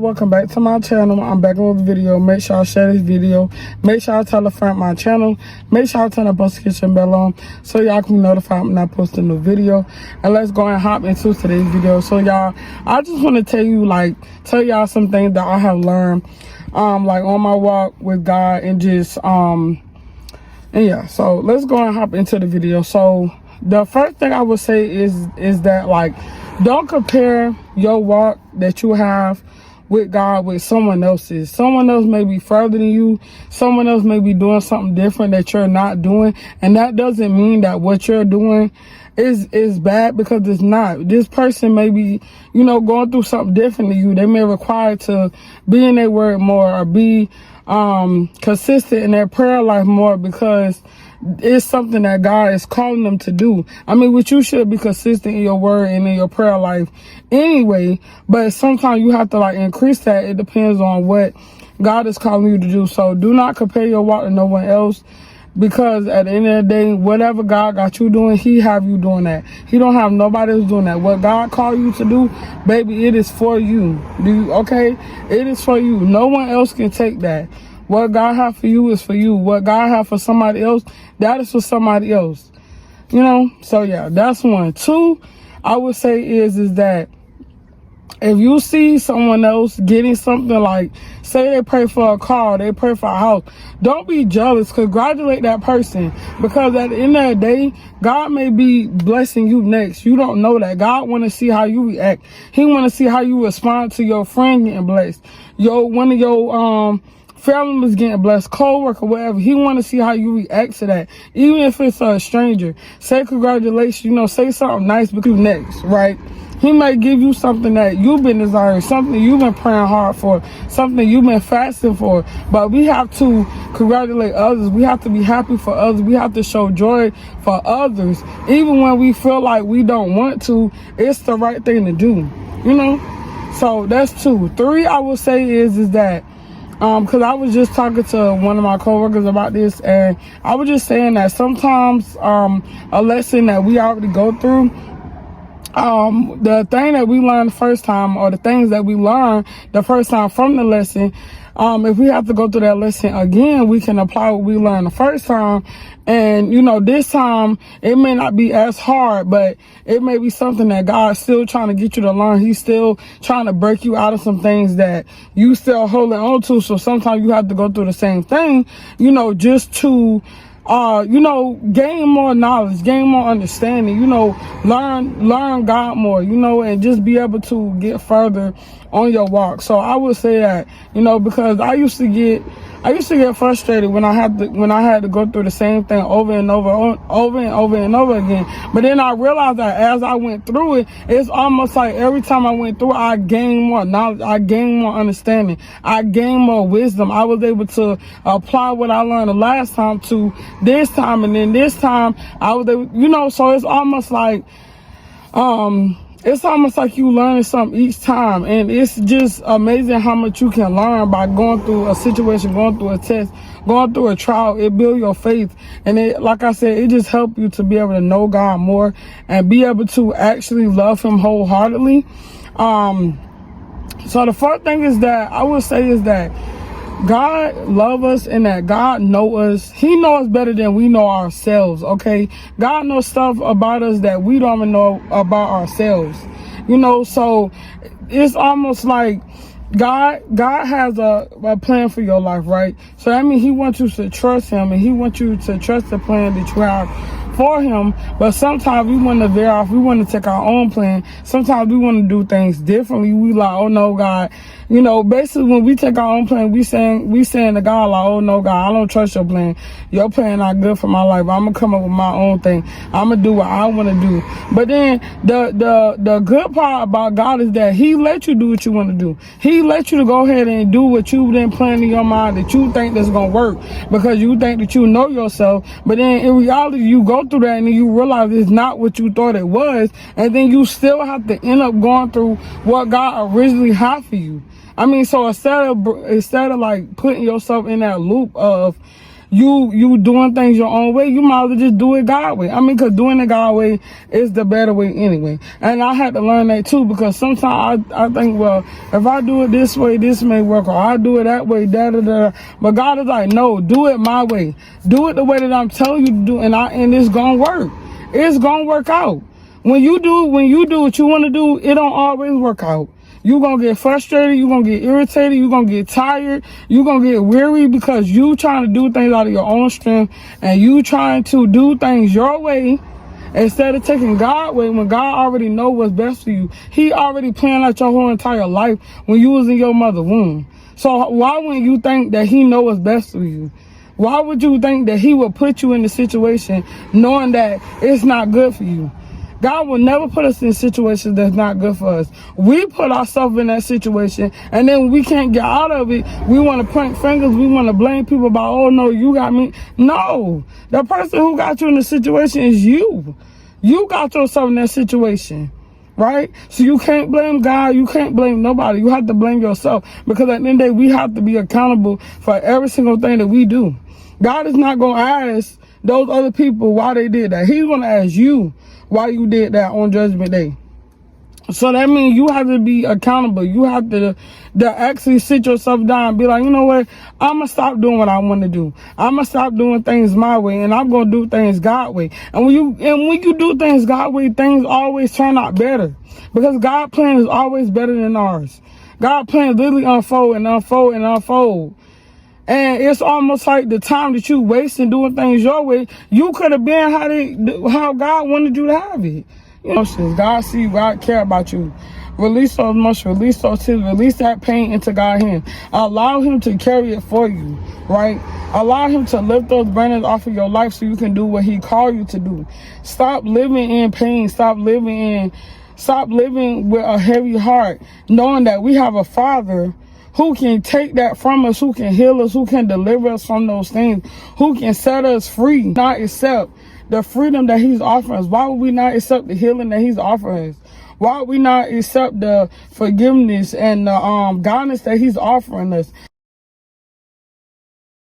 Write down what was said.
welcome back to my channel. I'm back with a video. Make sure y'all share this video. Make sure y'all tell a friend my channel. Make sure y'all turn the notification bell on so y'all can be notified when I post a new video. And let's go and hop into today's video. So y'all, I just want to tell y'all some things that I have learned like on my walk with God, and just and yeah, so let's go and hop into the video. So the first thing I would say is that, like, don't compare your walk that you have with God with someone else's. Someone else may be further than you. Someone else may be doing something different that you're not doing. And that doesn't mean that what you're doing is bad, because it's not. This person may be, going through something different than you. They may require to be in their word more, or be consistent in their prayer life more, because it's something that God is calling them to do. I mean, which you should be consistent in your word and in your prayer life anyway, but sometimes you have to increase that. It depends on what God is calling you to do. So do not compare your walk to no one else, because at the end of the day, whatever God got you doing, he have you doing that. He don't have nobody else doing that. What God called you to do, baby, it is for you. Okay? It is for you. No one else can take that. What God have for you is for you. What God have for somebody else, that is for somebody else. So yeah, that's one. Two, I would say is that if you see someone else getting something, like, say they pray for a car, they pray for a house, don't be jealous. Congratulate that person, because at the end of the day, God may be blessing you next. You don't know that. God want to see how you react. He want to see how you respond to your friend getting blessed. One of your family members getting blessed, co-worker, whatever. He want to see how you react to that. Even if it's a stranger, say congratulations, say something nice, because you next, right? He might give you something that you've been desiring, something you've been praying hard for, something you've been fasting for. But we have to congratulate others. We have to be happy for others. We have to show joy for others. Even when we feel like we don't want to, it's the right thing to do, So that's two. Three, I would say is that, because I was just talking to one of my coworkers about this, and I was just saying that sometimes a lesson that we already go through, the thing that we learned the first time, or the things that we learned the first time from the lesson, if we have to go through that lesson again, we can apply what we learned the first time. And, this time it may not be as hard, but it may be something that God's still trying to get you to learn. He's still trying to break you out of some things that you still holding on to. So sometimes you have to go through the same thing, just to gain more knowledge, gain more understanding, learn God more, and just be able to get further on your walk. So I would say that, because I used to get frustrated when I had to go through the same thing over and over again. But then I realized that as I went through it, it's almost like every time I went through it, I gained more knowledge, I gained more understanding, I gained more wisdom. I was able to apply what I learned the last time to this time, and then this time I was able, so it's almost like you learning something each time. And it's just amazing how much you can learn by going through a situation, going through a test, going through a trial. It builds your faith. And it, like I said, it just helps you to be able to know God more and be able to actually love him wholeheartedly. So the first thing is that I would say is that God love us, and that God know us. He knows us better than we know ourselves, okay? God knows stuff about us that we don't even know about ourselves, so it's almost like God has a plan for your life, right? So that means he wants you to trust him, and he wants you to trust the plan that you have for him. But sometimes we want to veer off. We want to take our own plan. Sometimes we want to do things differently. We like, oh no, God, basically when we take our own plan, we saying to God, like, oh no, God, I don't trust your plan. Your plan not good for my life. I'm gonna come up with my own thing. I'm gonna do what I want to do. But then the good part about God is that he let you do what you want to do. He let you to go ahead and do what you didn't plan in your mind that you think that's gonna work, because you think that you know yourself. But then in reality, you go through that and then you realize it's not what you thought it was, and then you still have to end up going through what God originally had for you. I mean, so instead of like putting yourself in that loop of you doing things your own way, you might as well just do it God way. I mean, because doing it God way is the better way anyway. And I had to learn that too, because sometimes I think, well, if I do it this way, this may work, or I do it that way, da-da-da. But God is like, no, do it my way. Do it the way that I'm telling you to do, and it's going to work. It's going to work out. When you do what you want to do, it don't always work out. You're going to get frustrated. You're going to get irritated. You're going to get tired. You're going to get weary because you trying to do things out of your own strength, and you trying to do things your way instead of taking God's way, when God already know what's best for you. He already planned out your whole entire life when you was in your mother's womb. So why wouldn't you think that he know what's best for you? Why would you think that he would put you in the situation knowing that it's not good for you? God will never put us in situations that's not good for us. We put ourselves in that situation, and then we can't get out of it. We want to point fingers. We want to blame people about, oh, no, you got me. No, the person who got you in the situation is you. You got yourself in that situation, right? So you can't blame God. You can't blame nobody. You have to blame yourself, because at the end of the day, we have to be accountable for every single thing that we do. God is not going to ask those other people why they did that. He's going to ask you why you did that on Judgment Day. So that means you have to be accountable. You have to actually sit yourself down and be like, you know what? I'm going to stop doing what I want to do. I'm going to stop doing things my way, and I'm going to do things God's way. And when you do things God's way, things always turn out better, because God's plan is always better than ours. God's plan literally unfold and unfold and unfold. And it's almost like the time that you wasting doing things your way, you could have been how God wanted you to have it. You know, God see you, God care about you. Release those emotions, release those tears, release that pain into God's hand. Allow him to carry it for you, right? Allow him to lift those burdens off of your life so you can do what he called you to do. Stop living in pain. Stop living with a heavy heart, knowing that we have a Father who can take that from us, who can heal us, who can deliver us from those things, who can set us free. Not accept the freedom that he's offering us. Why would we not accept the healing that he's offering us? Why would we not accept the forgiveness and the guidance that he's offering us?